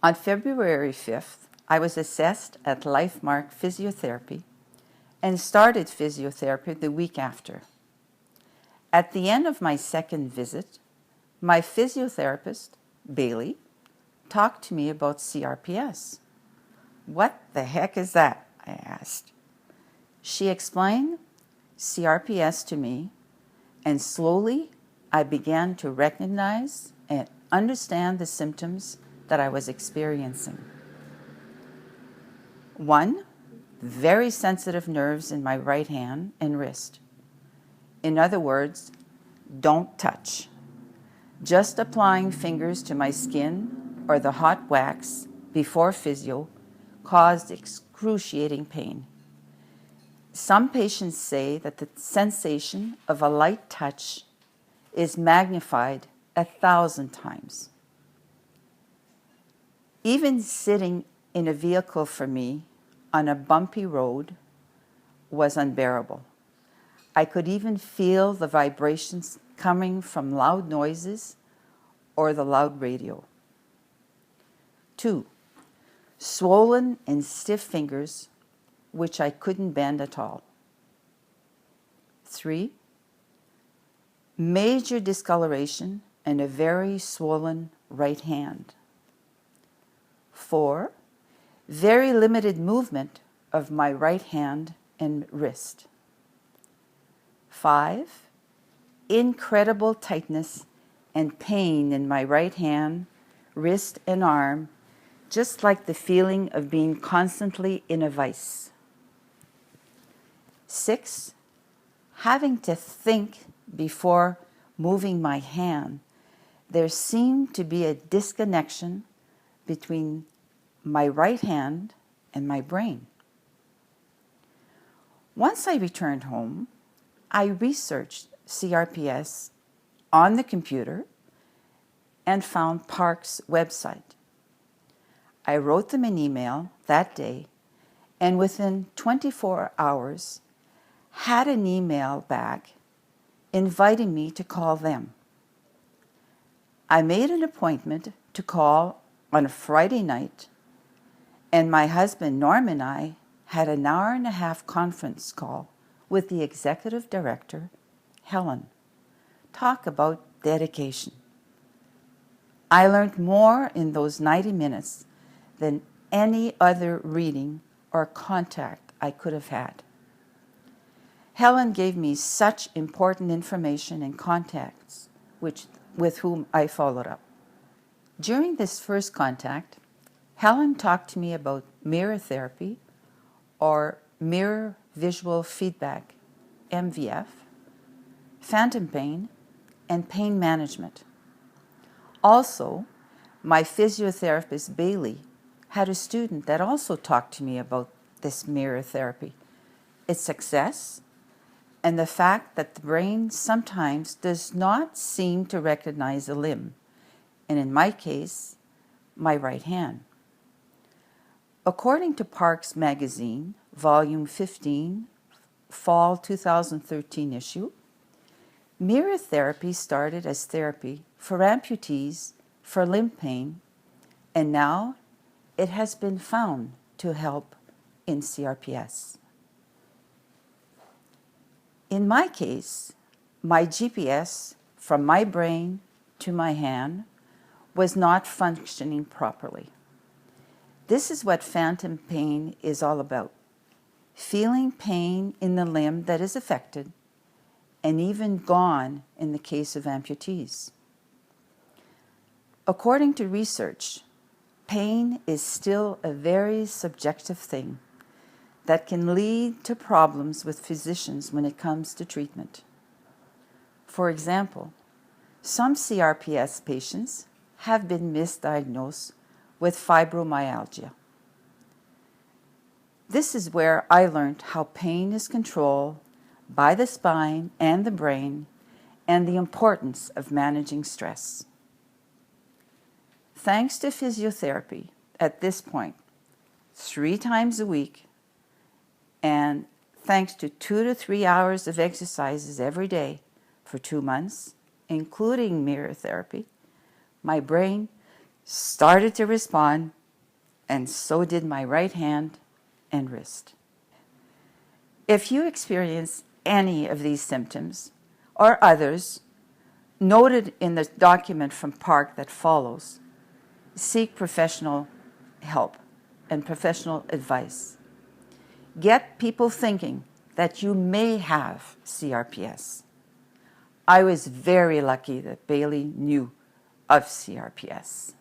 On February 5th, I was assessed at LifeMark Physiotherapy and started physiotherapy the week after. At the end of my second visit, my physiotherapist, Bailey, talked to me about CRPS. "What the heck is that?" I asked. She explained CRPS to me, and slowly I began to recognize and understand the symptoms that I was experiencing. 1. Very sensitive nerves in my right hand and wrist. In other words, don't touch. Just applying fingers to my skin or the hot wax before physio caused excruciating pain. Some patients say that the sensation of a light touch is magnified 1,000 times. Even sitting in a vehicle for me on a bumpy road was unbearable. I could even feel the vibrations coming from loud noises or the loud radio. 2. Swollen and stiff fingers, which I couldn't bend at all. 3. Major discoloration and a very swollen right hand. 4. Very limited movement of my right hand and wrist. 5. Incredible tightness and pain in my right hand, wrist, and arm, just like the feeling of being constantly in a vice. 6. Having to think before moving my hand. There seemed to be a disconnection between my right hand and my brain. Once I returned home, I researched CRPS on the computer and found Park's website. I wrote them an email that day, and within 24 hours, had an email back inviting me to call them. I made an appointment to call on a Friday night, and my husband Norm and I had an hour-and-a-half conference call with the executive director, Helen. Talk about dedication. I learned more in those 90 minutes than any other reading or contact I could have had. Helen gave me such important information and contacts with whom I followed up. During this first contact, Helen talked to me about mirror therapy or mirror visual feedback, MVF, phantom pain, and pain management. Also, my physiotherapist Bailey had a student that also talked to me about this mirror therapy, its success, and the fact that the brain sometimes does not seem to recognize a limb, and in my case, my right hand. According to Parks Magazine, Volume 15, Fall 2013 issue, mirror therapy started as therapy for amputees for limb pain, and now it has been found to help in CRPS. In my case, my GPS from my brain to my hand was not functioning properly. This is what phantom pain is all about. Feeling pain in the limb that is affected and even gone in the case of amputees. According to research, pain is still a very subjective thing that can lead to problems with physicians when it comes to treatment. For example, some CRPS patients have been misdiagnosed with fibromyalgia. This is where I learned how pain is controlled by the spine and the brain and the importance of managing stress. Thanks to physiotherapy at this point, 3 times a week, and thanks to 2 to 3 hours of exercises every day for 2 months, including mirror therapy, my brain started to respond, and so did my right hand and wrist. If you experience any of these symptoms or others noted in the document from Park that follows, seek professional help and professional advice. Get people thinking that you may have CRPS. I was very lucky that Bailey knew of CRPS.